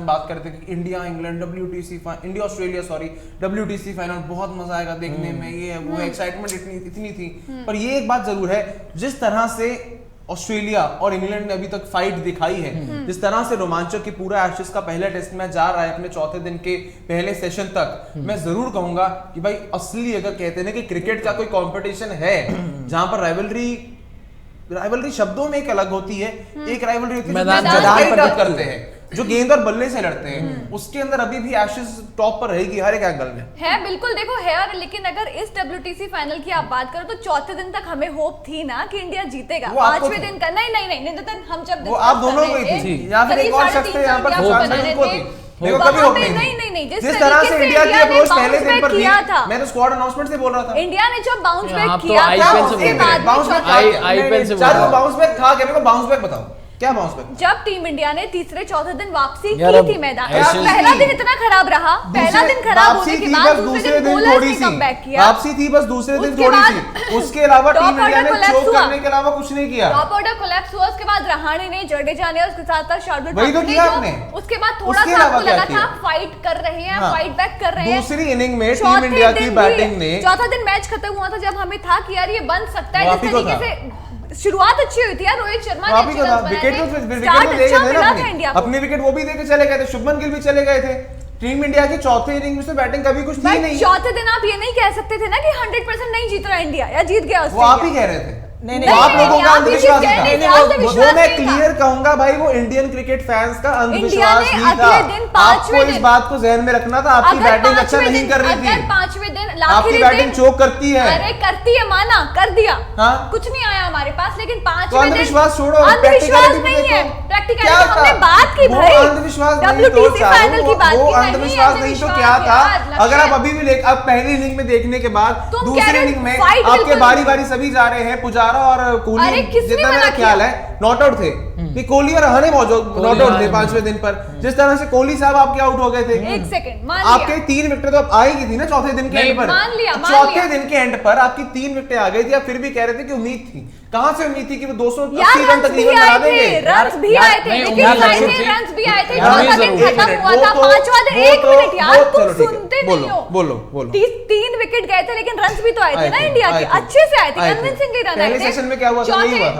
हम बात करते कि India England India Australia WTC final बहुत मजा आएगा देखने में, ये है वो, एक्साइटमेंट इतनी थी। पर ये एक बात जरूर है, जिस तरह से ऑस्ट्रेलिया और इंग्लैंड ने अभी तक फाइट दिखाई है, जिस तरह से रोमांचक की पूरा एशेज का पहला टेस्ट मैच जा रहा है अपने चौथे दिन के पहले सेशन तक, मैं जरूर कहूंगा कि भाई असली अगर कहते हैं ना कि क्रिकेट का कोई कंपटीशन है जहां पर राइवलरी शब्दों में एक अलग होती है, एक राइवलरी होती है मैदान पर करते हैं, जो गेंद और बल्ले से लड़ते हैं, उसके अंदर अभी भी एशेज टॉप पर रहेगी हर एक एंगल में है। बिल्कुल देखो है, और लेकिन अगर इस WTC फाइनल की आप बात करो तो चौथे दिन तक हमें होप थी ना कि इंडिया जीतेगा। पांचवें दिन का नहीं, हम जब वो आप दोनों को ही थी या फिर एक और शख्स थे यहाँ पर उनको थी, देखो कभी होप नहीं। जिस तरह से इंडिया की अप्रोच पहले दिन पर थी, मैं तो स्क्वाड अनाउंसमेंट से बोल रहा था, इंडिया ने जब बाउंस बैक किया था उसके बाद बाउंस बैक था, क्या बाउंस बैक बताओ क्या बाउंस बैक? जब टीम इंडिया ने तीसरे चौथे दिन वापसी की थी मैदान, पहला दिन इतना खराब रहा, पहला दिन खराब होने के बाद दूसरे दिन थोड़ी सी कमबैक किया, वापसी थी बस दूसरे दिन थोड़ी सी, उसके अलावा टीम इंडिया ने चोक करने के अलावा कुछ नहीं किया। टॉप ऑर्डर कोलैप्स हुआ, उसके बाद रहाणे ने, जडेजा ने, उसके साथ शार्दुल वही तो किया आपने, उसके बाद थोड़ा सा आपको लगा था फाइट कर रहे हैं, फाइट बैक कर रहे हैं। दूसरी इनिंग में टीम इंडिया की बैटिंग ने, चौथा दिन मैच खत्म हुआ था जब हमें था कि यार ये बन सकता है, जिस तरीके से शुरुआत अच्छी हुई थी यार, रोहित शर्मा ने अपनी विकेट वो भी देके चले गए थे, शुभमन गिल भी चले गए थे। टीम इंडिया की चौथे इनिंग में से बैटिंग कभी कुछ थी नहीं। चौथे दिन आप ये नहीं कह सकते थे ना कि 100% नहीं जीत रहा इंडिया या जीत गया, वो आप ही कह रहे थे। नहीं, आप लोगों का अंधविश्वास था, वो मैं क्लियर कहूंगा भाई, वो इंडियन क्रिकेट फैंस का अंधविश्वास ही था। आपको इस बात को जहन में रखना था, आपकी बैटिंग अच्छा नहीं कर रही थी, पांचवें दिन आपकी बैटिंग चोक करती है। अरे करती है, माना कर दिया, कुछ नहीं आया हमारे पास, लेकिन पांचवें दिन अंधविश्वास छोड़ो, अंधविश्वास नहीं है, प्रैक्टिकली हमने बात की भाई, अंधविश्वास WTC फाइनल की बात की, अंधविश्वास नहीं तो क्या था? अगर आप अभी भी आप पहली इनिंग में देखने के बाद दूसरी इनिंग में आपके बारी बारी सभी जा रहे हैं, पुजारा और कोहली, जितना मेरा ख्याल है नॉट आउट थे, कि कोहली और रहाणे मौजूद नॉट आउट थे पांचवें दिन पर। जिस तरह से कोहली साहब आपके आउट हो गए थे, एक सेकंड आपके 3 विकेट तो आएगी थी ना चौथे दिन के एंड पर, चौथे दिन के एंड पर आपकी 3 विकेट आ गई थी, आप फिर भी कह रहे थे कि उम्मीद थी, कहां से उम्मीद थी कि वो 280 रन तकरीबन बना देंगे? रन्स भी आए थे, लेकिन रन्स भी आए थे, चौथा दिन खत्म हुआ था, पांचवा दिन, एक मिनट यार तुम सुनते नहीं हो, बोलो 3 विकेट गए थे लेकिन रन्स भी तो आए थे ना इंडिया के, अच्छे से आए थे, कन्विंसिंगली रन आए थे। पहले सेशन में क्या हुआ था, नहीं हुआ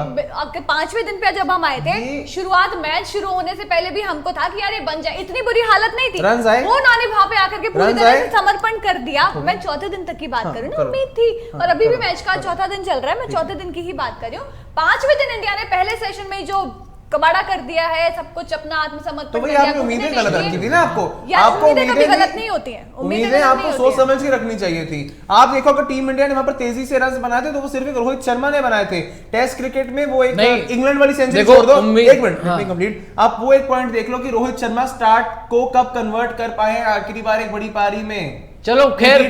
था। पांचवें दिन पे जब हम आए थे, शुरुआत मैच शुरू होने से पहले भी हमको था कि यार ये बन जाए, इतनी बुरी हालत नहीं थी, वो उन्होंने वहां पे आकर के पूरी तरह से समर्पण कर दिया। मैं चौथे दिन तक की बात कर रही हूँ, उम्मीद थी, और अभी भी मैच का चौथा दिन चल रहा है, मैं चौथे दिन की ही बात कर रही हूँ। पांचवें दिन इंडिया ने पहले सेशन में जो कबाड़ा कर दिया है, सब कुछ अपना आत्मसमर्पण, तो भाई आपने उम्मीदें गलत रखी थी ना, आपको उम्मीदें कभी गलत नहीं होती हैं, उम्मीदें आपको सोच समझ के रखनी चाहिए थी। आप देखो अगर टीम इंडिया ने वहां पर तेजी से रन बनाए थे तो वो सिर्फ एक रोहित शर्मा ने बनाए थे। टेस्ट क्रिकेट में वो एक इंग्लैंड वाली सेंचुरी छोड़ दो, एक मिनट कंप्लीट, आप वो एक पॉइंट देख लो कि रोहित शर्मा स्टार्ट को कब कन्वर्ट कर पाए आखिरी बार एक बड़ी पारी में। चलो खैर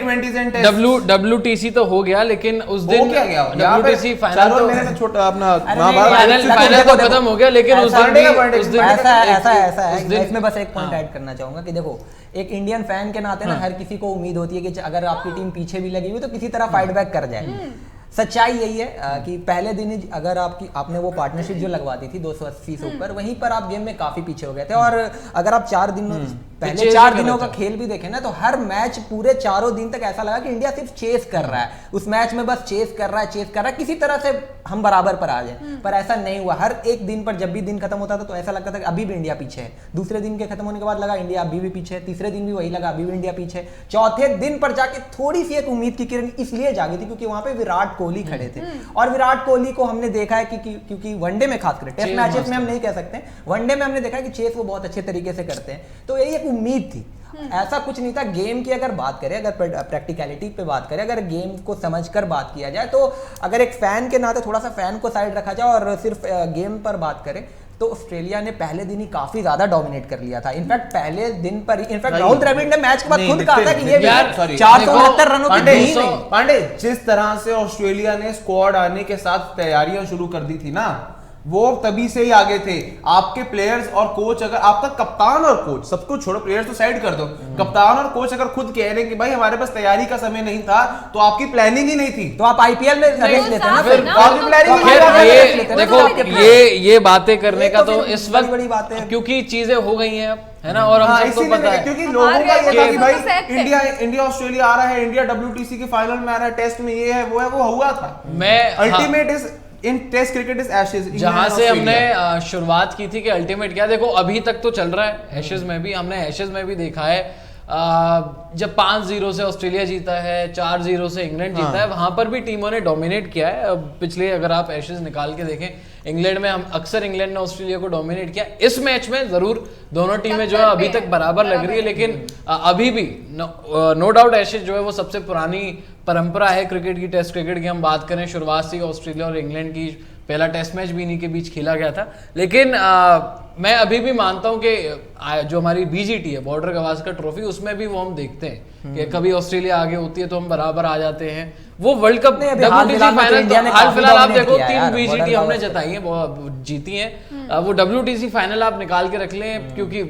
WTC तो हो गया, लेकिन उस दिन WTC फाइनल तो छोटा अपना फाइनल तो खत्म हो गया, लेकिन उस दिन ऐसा है, इसमें बस एक पॉइंट ऐड करना चाहूंगा कि देखो एक इंडियन फैन के नाते ना हर किसी को उम्मीद होती है कि अगर आपकी टीम पीछे भी लगी हुई तो किसी तरह फाइट बैक कर जाए। सच्चाई यही है कि पहले दिन ही अगर आपने वो पार्टनरशिप जो लगवाती थी 280 से ऊपर, वहीं पर आप गेम में काफी पीछे हो गए थे। और अगर आप 4 दिनों पहले 4 दिनों का खेल भी देखें ना, तो हर मैच पूरे 4 दिन तक ऐसा लगा कि इंडिया सिर्फ चेस कर रहा है, उस मैच में बस चेस कर रहा है, किसी तरह से हम बराबर पर आ जाए, पर ऐसा नहीं हुआ। हर एक दिन पर जब भी दिन खत्म होता था तो ऐसा लगता था कि अभी भी इंडिया पीछे है, दूसरे दिन के खत्म होने के बाद लगा इंडिया अभी भी पीछे है, तीसरे दिन भी वही लगा अभी भी इंडिया पीछे है, चौथे दिन पर जाके थोड़ी सी एक उम्मीद की किरण इसलिए जागी थी क्योंकि वहां पे विराट कोहली खड़े थे। और विराट कोहली को हमने देखा है क्योंकि वनडे में खासकर, टेस्ट मैचेस में हम नहीं कह सकते, वनडे में हमने देखा है कि चेस वो बहुत अच्छे तरीके से करते हैं, तो यही एक उम्मीद थी। ऐसा कुछ नहीं था। गेम की अगर बात करें, अगर प्रैक्टिकलिटी पे बात करें, अगर गेम को समझकर बात किया जाए, तो अगर एक फैन के नाते थोड़ा सा फैन को साइड रखा जाए और सिर्फ गेम पर बात करें, तो ऑस्ट्रेलिया ने पहले दिन ही काफी ज्यादा डोमिनेट कर लिया था। इनफैक्ट पहले दिन पर इनफैक्ट राहुल द्रविड़ ने मैच के बाद खुद कहा था कि ये 469 रनों की नहीं। पांडे, जिस तरह से ऑस्ट्रेलिया ने स्क्वाड आने के साथ तैयारियां शुरू कर दी थी ना, वो तभी से ही आगे थे। आपके प्लेयर्स और कोच, अगर आपका कप्तान और कोच, सब कुछ छोड़ो, प्लेयर्स तो साइड कर दो, कप्तान और कोच अगर खुद कह रहे हैं कि भाई हमारे पास तैयारी का समय नहीं था, तो आपकी प्लानिंग ही नहीं थी, तो आप आईपीएल में रेस लेते हैं ना, फिर आपकी प्लानिंग देखो ये बातें करने का तो इस वक्त बड़ी बात है, क्योंकि चीजें हो गई हैं अब, है ना, और हम सबको पता है, क्योंकि लोगों का ये था कि भाई इंडिया ऑस्ट्रेलिया आ रहा है, इंडिया WTC के फाइनल में आ रहा है, टेस्ट में ये है वो हुआ था। मैं ultimate is in test cricket is Ashes, जहां से हमने शुरुआत की थी कि अल्टीमेट क्या, देखो अभी तक तो चल रहा है एशेज में भी, हमने एशेज में भी देखा है जब 5-0 से ऑस्ट्रेलिया जीता है, 4-0 से इंग्लैंड जीता है, वहां पर भी टीमों ने डोमिनेट किया है। पिछले अगर आप एशेज निकाल के देखें, इंग्लैंड में हम अक्सर इंग्लैंड ने ऑस्ट्रेलिया को डोमिनेट किया। इस मैच में जरूर दोनों टीमें जो है अभी तक बराबर लग रही है, लेकिन अभी भी नो डाउट एशेज जो है वो सबसे पुरानी परंपरा है क्रिकेट की, टेस्ट क्रिकेट की हम बात करें, शुरुआत से ऑस्ट्रेलिया और इंग्लैंड की पहला टेस्ट मैच भी इन्हीं के बीच खेला गया था। लेकिन मैं अभी भी मानता हूं कि जो हमारी BGT है, बॉर्डर गवास्कर ट्रॉफी, उसमें भी वो हम देखते हैं कि कभी ऑस्ट्रेलिया आगे होती है तो हम बराबर आ जाते हैं। वो वर्ल्ड कप WTC फाइनल हाल फिलहाल आप देखो 3 BGT हमने जताई है, जीती है। वो WTC फाइनल आप निकाल के रख लें, क्योंकि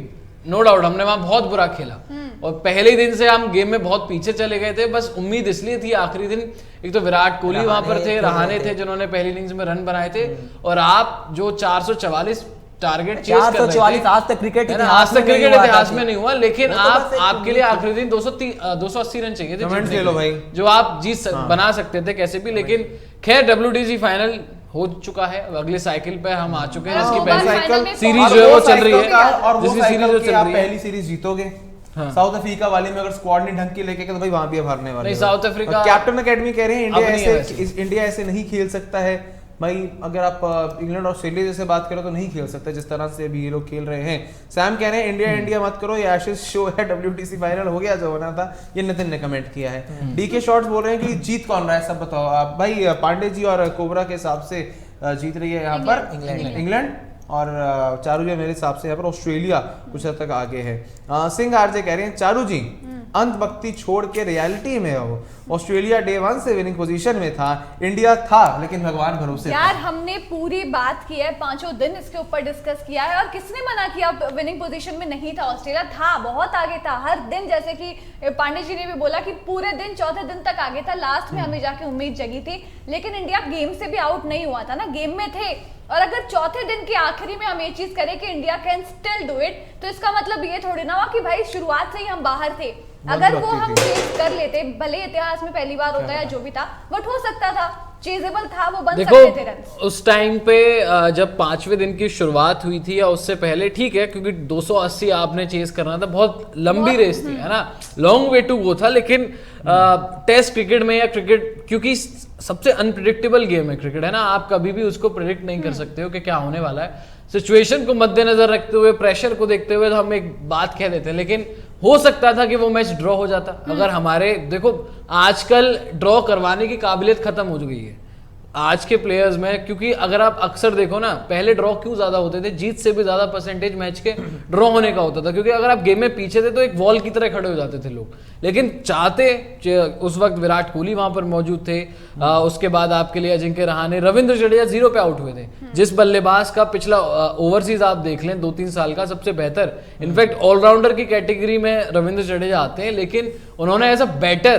नो डाउट हमने वहां बहुत बुरा खेला और पहले ही दिन से हम गेम में बहुत पीछे चले गए थे। बस उम्मीद इसलिए थी आखिरी दिन, एक तो विराट कोहली वहां पर थे, रहाणे थे जिन्होंने पहली इनिंग्स में रन बनाए थे, और आप जो 444 टारगेट चेस कर रहे थे, आज तक क्रिकेट इतिहास में नहीं हुआ, लेकिन आपके लिए आखिरी दिन 280 रन चाहिए थे जो आप जीत बना सकते थे कैसे भी। लेकिन खैर WTC फाइनल हो चुका है, अगले साइकिल पे हम आ चुके हैं, जिसकी पहली सीरीज जो है वो चल रही है, और वो सीरीज जो चल रही है, पहली सीरीज जीतोगे। साउथ अफ्रीका वाले में अगर स्क्वाड नहीं ढंग की लेके तो भाई वहां भी हारने वाले। नहीं, साउथ अफ्रीका कैप्टन अकेडमी कह रहे हैं इंडिया ऐसे नहीं खेल सकता है भाई। अगर आप इंग्लैंड ऑस्ट्रेलिया जैसे बात करो तो नहीं खेल सकते जिस तरह से अभी ये लोग खेल रहे हैं। सैम कह रहे हैं इंडिया मत करो, ये एशेज शो है, WTC फाइनल हो गया जो होना था, ये नितिन ने कमेंट किया है। DK शॉर्ट्स बोल रहे हैं कि जीत कौन रहा है सब बताओ आप भाई। पांडे जी और कोबरा के हिसाब से जीत रही है यहाँ पर इंग्लैंड, और चारू जी मेरे हिसाब से यहाँ पर ऑस्ट्रेलिया कुछ हद तक आगे है। सिंह आरजे कह रहे हैं चारू जी अंत भक्ति छोड़ के रियलिटी में हो, ऑस्ट्रेलिया डे 1 से विनिंग पोजीशन में था, इंडिया था लेकिन भगवान भरोसे यार हमने पूरी बात की है, 5 दिन इसके ऊपर डिस्कस किया है, और किसने मना किया विनिंग पोजीशन में नहीं था ऑस्ट्रेलिया, था, बहुत आगे था हर दिन, जैसे कि पांडे जी ने भी बोला कि पूरे दिन चौथे दिन तक आगे था, लास्ट में हमें जाके उम्मीद जगी थी, लेकिन इंडिया गेम से भी आउट नहीं हुआ था ना, गेम में थे। और अगर चौथे दिन के आखिरी में हम ये चीज करें कि India can still do it, तो इसका मतलब ये थोड़ी ना हुआ कि भाई शुरुआत से ही हम बाहर थे। अगर वो हम चेज कर लेते, भले इतिहास में पहली बार होता है जो भी था, बट हो सकता था, चेजेबल था, वो बन सकते थे रन। उस टाइम पे जब 5वें दिन की शुरुआत हुई थी या उससे पहले, ठीक है, क्योंकि 280 आपने चेज करना था, बहुत लंबी रेस थी, है ना, लॉन्ग वे टू गो था। लेकिन टेस्ट क्रिकेट में या क्रिकेट, क्योंकि सबसे अनप्रिडिक्टेबल गेम है क्रिकेट, है ना, आप कभी भी उसको प्रिडिक्ट नहीं कर सकते हो कि क्या होने वाला है। सिचुएशन को मद्देनजर रखते हुए, प्रेशर को देखते हुए तो हम एक बात कह देते हैं, लेकिन हो सकता था कि वो मैच ड्रॉ हो जाता। अगर हमारे देखो आजकल ड्रॉ करवाने की काबिलियत खत्म हो गई है आज के प्लेयर्स में, क्योंकि अगर आप अक्सर देखो ना, पहले ड्रॉ क्यों ज्यादा होते थे, जीत से भी ज्यादा परसेंटेज मैच के ड्रॉ होने का होता था, क्योंकि अगर आप गेम में पीछे थे तो एक वॉल की तरह खड़े हो जाते थे लोग। लेकिन चाहते उस वक्त विराट कोहली वहां पर मौजूद थे, उसके बाद आपके लिए अजिंक्य रहाणे, रविंद्र जडेजा 0 पे आउट हुए थे। जिस बल्लेबाज का पिछला ओवरसीज आप देख लें 2-3 साल का सबसे बेहतर, इनफैक्ट ऑलराउंडर की कैटेगरी में रविंद्र जडेजा आते हैं, लेकिन उन्होंने एज अ बैटर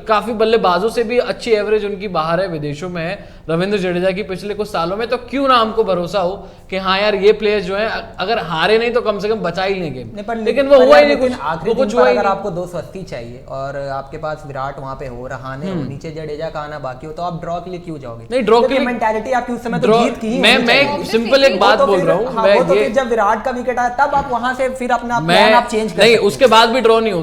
काफी बल्लेबाजों से भी अच्छी एवरेज उनकी बाहर है, विदेशों में है रविंद्र जडेजा की पिछले कुछ सालों में। तो क्यों ना हमको भरोसा हो कि हाँ यार ये प्लेयर्स जो हैं अगर हारे नहीं तो कम से कम बचा ही लेंगे, लेकिन वो हुआ ही नहीं, कुछ हुआ ही। अगर आपको 280 चाहिए और आपके पास विराट वहां पे हो, रहाणे हो, नीचे जडेजा का आना बाकी हो, तो आप ड्रॉ के लिए क्यों जाओगे? नहीं, ड्रॉ की मेंटालिटी आपकी उस समय तो जीत की ही। मैं सिंपल एक बात बोल रहा हूँ, जब विराट का विकेट आया तब आप वहां से फिर अपना प्लान आप चेंज कर नहीं, उसके बाद भी ड्रॉ नहीं हो,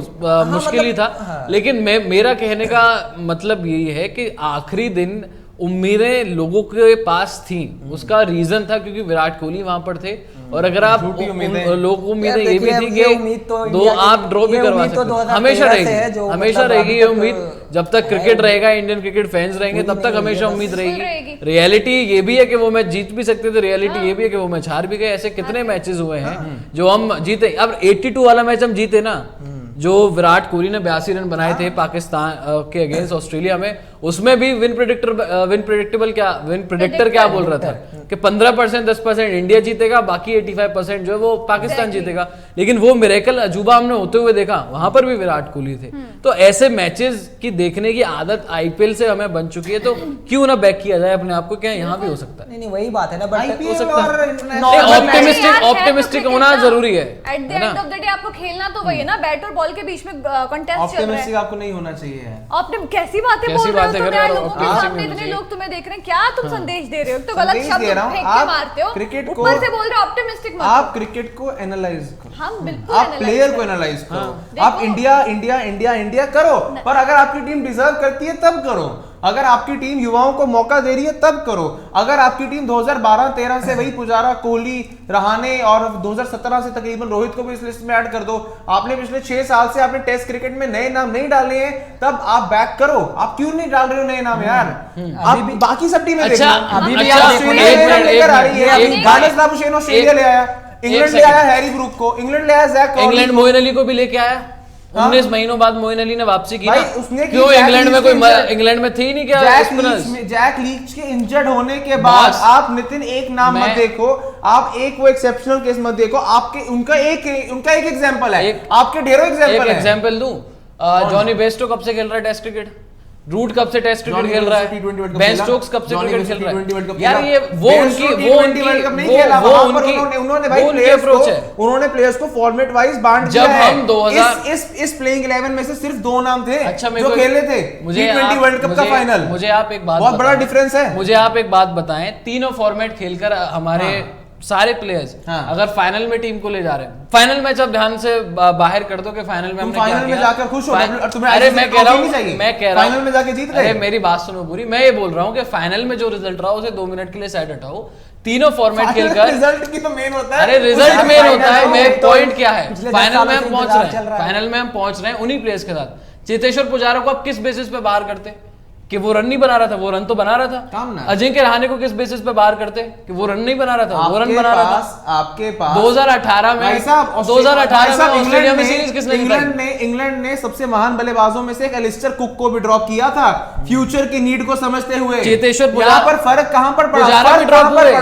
मुश्किल ही था। लेकिन मेरा कहने का मतलब यही है कि आखिरी दिन उम्मीदें लोगों के पास थी, उसका रीजन था क्योंकि विराट कोहली वहां पर थे, और अगर आप लोगों को उम्मीदें ये भी थी कि दो आप ड्रॉ भी करवा सकते, हमेशा रहेगी, हमेशा रहेगी ये उम्मीद, जब तक क्रिकेट रहेगा, इंडियन क्रिकेट फैंस रहेंगे, तब तक हमेशा उम्मीद रहेगी। रियलिटी ये भी है कि वो मैच जीत भी सकते थे, रियलिटी ये भी है कि वो मैच हार भी गए। ऐसे कितने मैचेस हुए हैं जो हम जीते। अब 82 वाला मैच हम जीते ना, जो विराट कोहली ने 82 रन बनाए थे पाकिस्तान के अगेंस्ट ऑस्ट्रेलिया में, उसमें भी विन प्रेडिक्टर क्या बोल रहा था कि 15% 10% इंडिया जीतेगा, बाकी 85% जो है वो पाकिस्तान जीतेगा। लेकिन वो मिरेकल अजूबा हमने होते हुए देखा, वहां पर भी विराट कोहली थे। तो ऐसे मैचेस की देखने की आदत आईपीएल से हमें बन चुकी है, तो क्यों ना बैक किया जाए अपने आप को, क्या यहाँ भी हो सकता है? नहीं वही बात है ना, बट IPL हो सकता और है international ऑप्टिमिस्टिक होना जरूरी है। At the end of the day आपको खेलना तो वही है ना, बैट और बॉल के बीच में कॉन्टेस्ट चल रहा ऑप्टिमिस्टिक है। आपको नहीं होना चाहिए। कैसी बातें कैसी बोल रहे हो बातें तुम कर यार, रहे हो? लोगों के आप सामने इतने लोग तुम्हें देख रहे हैं, क्या तुम संदेश दे रहे हो? तो गलत संदेश शब्द दे रहा हूं, फेंक के आप मारते हो, क्रिकेट को- ऊपर से बोल रहे हो ऑप्टिमिस्टिक मत। आप क्रिकेट को एनालाइज करो, हम बिल्कुल आप analyze प्लेयर को करें। एनालाइज करो। देखो- आप इंडिया इंडिया इंडिया इंडिया करो, पर अगर आपकी टीम डिजर्व करती है तब करो। अगर आपकी टीम युवाओं को मौका दे रही है तब करो। अगर आपकी टीम 2012-13 से वही पुजारा, कोहली, रहाणे और 2017 से तकरीबन रोहित को भी इस लिस्ट में ऐड कर दो, आपने पिछले 6 साल से आपने टेस्ट क्रिकेट में नए नाम नहीं डाले हैं, तब आप बैक करो। आप क्यों नहीं डाल रहे हो नए नाम यार? आप बाकी सब टीमें अच्छा, अभी अच्छा, भी ऑस्ट्रेलिया एक मिनट, लेकर आ रही है। एक गानेस लाबुशेन ऑस्ट्रेलिया ले आया, इंग्लैंड ले second। आया हैरी ब्रूक को, इंग्लैंड ले आया जैक क्रॉली इंग्लैंड को। मोइन अली को भी लेके आया, हाँ? 19 महीनों बाद मोइन अली ने वापसी की भाई, ना। उसने की क्यों जैक इंग्लैंड में लीच कोई के इंजर्ड- इंग्लैंड में थे ही नहीं क्या स्पिनर्स? जैक लीच के इंजर्ड होने के बाद बस। आप नितिन एक नाम मत मैं- देखो, आप एक वो एक्सेप्शनल केस मत देखो। आपके उनका एक एग्जांपल है, आपके ढेरों एक एग्जांपल है। एग्जांपल दूं, जॉनी बेस्टो कब से खेल रहा है टेस्ट क्रिकेट? रूट कब से टेस्ट क्रिकेट खेल रहा है? बेन स्टोक्स कब से क्रिकेट खेल रहा है? यार ये वो उनकी उन्होंने भाई उन्होंने प्लेयर्स को फॉर्मेट वाइज बांट दिया है। हम 2000 इस प्लेइंग 11 में से सिर्फ 2 नाम थे अच्छा, जो खेले थे T20 वर्ल्ड कप का फाइनल। मुझे आप एक बात बहुत बड़ा बताएं। डिफरेंस है। मुझे आप एक बात बताएं, तीनों फॉर्मेट खेलकर हमारे सारे प्लेयर्स अगर फाइनल में टीम को ले जा रहे हैं, फाइनल मैच अब ध्यान से बाहर कर दो कि फाइनल में हमने क्या फाइनल में किया। जाकर खुश हो, तुम्हें अरे ICC मैं ट्रॉफी कह रहा नहीं हूँ, चाहिए? मैं कह रहा हूँ, फाइनल में जाके जीत गए। अरे मेरी बात सुनो पूरी, मैं ये बोल रहा हूँ कि फाइनल में जो रिजल्ट रहा उसे 2 मिनट के लिए साइड हटाओ, तीनों फॉर्मेट खेलकर रिजल्ट की तो मेन होता है। अरे रिजल्ट मेन होता है, मेन पॉइंट क्या है? पिछले 10 फाइनल में सालों हम से पहुंच इंतजार रहे चल रहा हैं, है। फाइनल में हम पहुंच रहे हैं उन्हीं प्लेयर्स के साथ। चेतेश्वर पुजारा को आप किस बेसिस पे बाहर करते कि वो रन नहीं बना रहा था? वो रन तो बना रहा था। अजिंक्य रहाणे को किस बेसिस पे बाहर करते कि वो रन नहीं बना रहा था? वो रन बना रहा था। आपके पास 2018 में 2018 में ऑस्ट्रेलिया में सीरीज किसने जीती? इंग्लैंड ने सबसे महान बल्लेबाजों में से एक एलिस्टर कुक को भी ड्रॉप किया था, फ्यूचर की नीड को समझते हुए। चेतेश्वर पुजारा, यहाँ पर फर्क कहां पर पड़ा? पुजारा भी ड्रॉप हुए।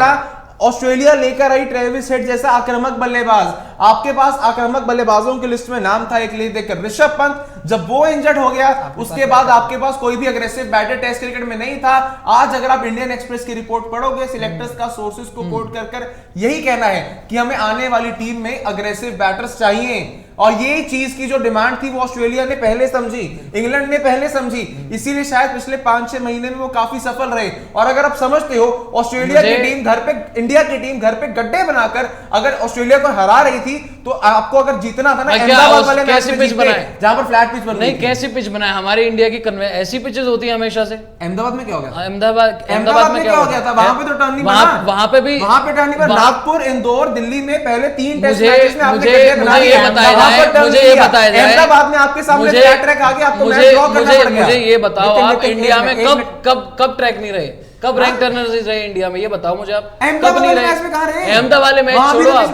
ऑस्ट्रेलिया लेकर आई ट्रेविस हेड जैसा आक्रामक बल्लेबाज। आपके पास आक्रामक बल्लेबाजों की लिस्ट में नाम था एक देखकर ऋषभ पंत, जब वो इंजर्ड हो गया उसके बाद आपके पास कोई भी अग्रेसिव बैटर टेस्ट क्रिकेट में नहीं था। आज अगर आप इंडियन एक्सप्रेस की रिपोर्ट पढ़ोगे, सिलेक्टर्स का सोर्सेस को कोट कर यही कहना है कि हमें आने वाली टीम में अग्रेसिव बैटर्स चाहिए, और ये चीज की जो डिमांड थी वो ऑस्ट्रेलिया ने पहले समझी, इंग्लैंड ने पहले समझी, इसीलिए शायद पिछले 5-6 महीने में वो काफी सफल रहे। और अगर आप समझते हो ऑस्ट्रेलिया की टीम घर पे, इंडिया की टीम घर पे गड्ढे बनाकर अगर ऑस्ट्रेलिया को हरा रही थी, तो आपको अगर जीतना था ना अहमदाबाद वाले मैच में जीतते, जहां पर फ्लैट पिच बन नहीं, कैसी पिच बनाए? हमारी इंडिया की ऐसी पिचेस होती है हमेशा से। अहमदाबाद में क्या हो गया? अहमदाबाद में क्या हो गया था? वहां पे तो टर्न नहीं बना, वहां पे भी, वहां पे टर्न नहीं बना। नागपुर, इंदौर, दिल्ली में पहले 3 टेस्ट मैचेस में आपने मुझे ये बताया जाए, अहमदाबाद में आपके सामने फ्लैट ट्रैक आ गया, आपको मैच ड्रॉ करना पड़ गया। मुझे ये बताओ, आप इंडिया में कब ट्रैक नहीं रहे? कब रैंक टर्नर रहे इंडिया में? ये बताओ मुझे आप। अहमदाबाद वाले मैच में कहां रहे? अहमदाबाद वाले मैच छोड़ो आप,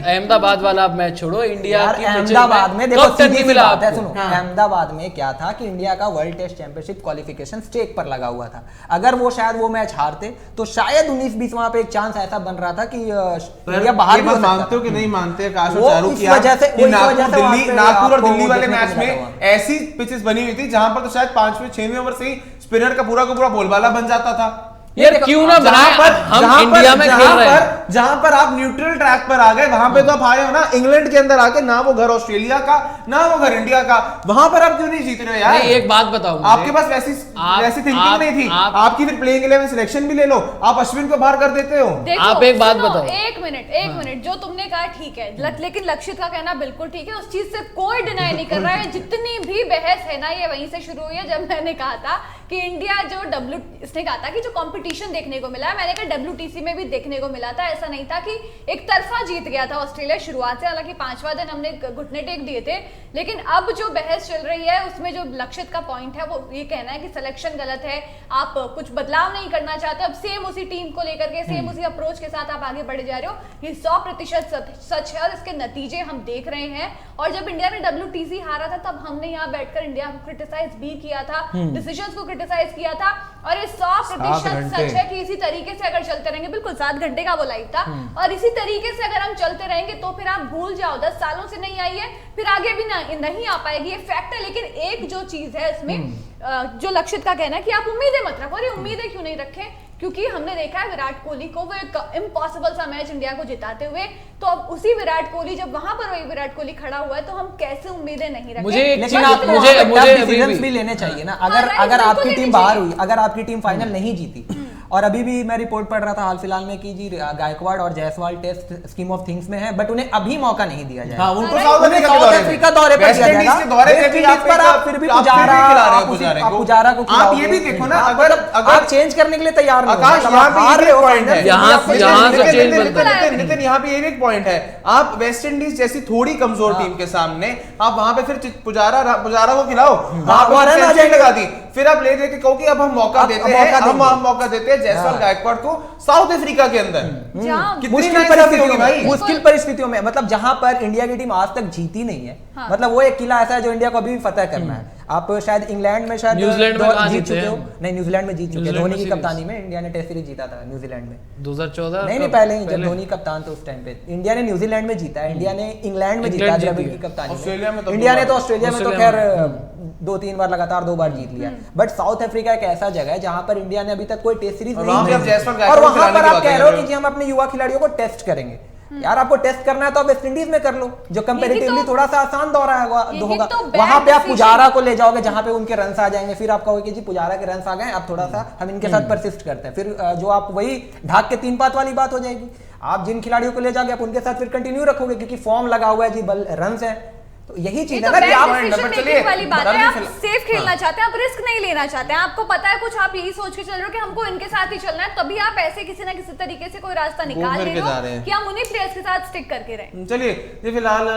अहमदाबाद वाला आप मैच छोड़ो, इंडिया की अहमदाबाद में देखो सीधी मिला बात है, सुनो अहमदाबाद में क्या था कि इंडिया का world test championship qualification stake पर लगा हुआ था। अगर वो शायद वो मैच हारते तो शायद 19-20 वहां पे एक चांस ऐसा बन रहा था कि इंडिया बाहर भी मानते हो कि नहीं मानते? नागपुर और दिल्ली वाले मैच में ऐसी पिचेस बनी हुई थी जहां पर तो शायद 5वें-6वें ओवर से ही स्पिनर का पूरा बॉलबाला बन जाता था। यार क्यों ना बनाए? हम इंडिया में खेल रहे हैं, जहां पर आप न्यूट्रल ट्रैक पर आ गए, वहां पे तो आप आए हो ना इंग्लैंड के अंदर आके, ना वो घर ऑस्ट्रेलिया का ना वो घर इंडिया का, वहां पर आप क्यों नहीं जीत रहे हो यार? नहीं, एक बात बताओ, आपके पास वैसी थिंकिंग नहीं थी। आपकी फिर प्लेइंग 11 सिलेक्शन भी ले लो, आप अश्विन को बाहर कर देते हो। आप एक बात बताओ, एक मिनट, जो तुमने कहा ठीक है, लेकिन लक्षित का कहना बिल्कुल ठीक है, उस चीज से कोई डिनाई नहीं कर रहा है। जितनी भी बहस है ना, ये वहीं से शुरू हुई है जब मैंने कहा था कि इंडिया जो इसने कहा था कि जो कॉम्पिटिशन कंपटीशन देखने को मिला है। मैंने कहा WTC में भी देखने को मिला था, ऐसा नहीं था कि एक तरफा जीत गया था ऑस्ट्रेलिया शुरुआत से। हालांकि 5वां दिन हमने घुटने टेक दिए थे, लेकिन अब जो बहस चल रही है उसमें जो लक्षित का पॉइंट है वो ये कहना है कि सिलेक्शन गलत है, आप कुछ बदलाव नहीं करना चाहते, अब सेम उसी टीम को लेकर के सेम उसी अप्रोच के साथ आप आगे बढ़े जा रहे हो। ये 100% सच है और इसके नतीजे हम देख रहे हैं। और जब इंडिया ने WTC हारा था तब हमने यहाँ बैठकर इंडिया को क्रिटिसाइज भी किया था, डिसीजंस को क्रिटिसाइज किया था, और ये 100% सच है कि इसी तरीके से अगर चलते रहेंगे, बिल्कुल 7 घंटे का वो लाइव था, और इसी तरीके से अगर हम चलते रहेंगे तो फिर आप भूल जाओ 10 सालों से नहीं आई है, फिर आगे भी नहीं आ पाएगी, ये फैक्ट है। लेकिन एक जो चीज है इसमें जो लक्षित का कहना है कि आप उम्मीदें मत रखो, अरे उम्मीदें क्यों नहीं रखें, क्योंकि हमने देखा है विराट कोहली को वो एक इम्पॉसिबल सा मैच इंडिया को जिताते हुए, तो अब उसी विराट कोहली जब वहां पर वही विराट कोहली खड़ा हुआ है तो हम कैसे उम्मीदें नहीं रखें। मुझे डिसीजंस भी लेने चाहिए ना। अगर आपकी टीम बाहर हुई, अगर आपकी टीम फाइनल नहीं जीती, और अभी भी मैं रिपोर्ट पढ़ रहा था हाल फिलहाल में कि जी गायकवाड़ और Jaiswal test scheme of things में है, बट उन्हें अभी मौका नहीं दिया जाएगा। हाँ, उनको साउथ अफ्रीका दौरे पर दिया जाएगा। आप फिर भी पुजारा को आप ये भी देखो ना, अगर आप चेंज करने के लिए तैयार नहीं, आकाश यहाँ पे एक पॉइंट है, नितिन यहाँ पे एक पॉइंट है, आप वेस्ट इंडीज जैसी थोड़ी कमजोर टीम के सामने आप वहां पे फिर पुजारा को खिलाओ, लगा दी, फिर आप ले देके कहो कि अब हम मौका देते हैं, हम मौका देते हैं जायसवाल गायकवाड़ को साउथ अफ्रीका के अंदर। मुश्किल परिस्थितियों में, मतलब जहां पर इंडिया की टीम आज तक जीती नहीं है, मतलब वो एक किला ऐसा है जो इंडिया को अभी भी फतह करना है। आप शायद इंग्लैंड में शायद न्यूजीलैंड में जीत चुके हो, नहीं न्यूजीलैंड में जीत चुके, धोनी की कप्तानी में इंडिया ने टेस्ट सीरीज जीता था न्यूजीलैंड में 2014 नहीं पहले ही, जब धोनी कप्तान था उस टाइम पे इंडिया ने न्यूजीलैंड में जीता है, इंडिया ने इंग्लैंड में जीता द्रविड़ की कप्तानी में, इंडिया ने तो ऑस्ट्रेलिया में तो खैर 2-3 बार लगातार 2 बार जीत लिया। बट साउथ अफ्रीका एक ऐसा जगह है जहां पर इंडिया ने अभी तक कोई टेस्ट सीरीज नहीं जीती, और वहां पर आप कह रहे हो कि जी हम अपने युवा खिलाड़ियों को टेस्ट करेंगे। यार आपको टेस्ट करना है तो आप वेस्ट इंडीज में कर लो, जो कंपैरेटिवली थोड़ा सा आसान दौरा होगा। वहां पे आप पुजारा को ले जाओगे जहां पे उनके रन्स आ जाएंगे, फिर आप कहोगे कि जी पुजारा के रन्स आ गए, अब थोड़ा सा हम इनके साथ परसिस्ट करते हैं, फिर जो आप वही ढाक के 3 पात वाली बात हो जाएगी। आप जिन खिलाड़ियों को ले जाओगे आप उनके साथ फिर कंटिन्यू रखोगे, क्योंकि फॉर्म लगा हुआ है जी, बल रन्स है, तो यही चीज है ना कि आप वाली बात है, आप सेफ खेलना चाहते हैं, आप रिस्क नहीं लेना चाहते हैं, आपको पता है कुछ आप यही सोच के चल रहे हो कि हमको इनके साथ ही चलना है, तभी आप ऐसे किसी ना किसी तरीके से कोई रास्ता निकाल ले रहे हो कि हम उन्हीं प्लेयर्स के साथ स्टिक करके रहें। चलिए ये फिलहाल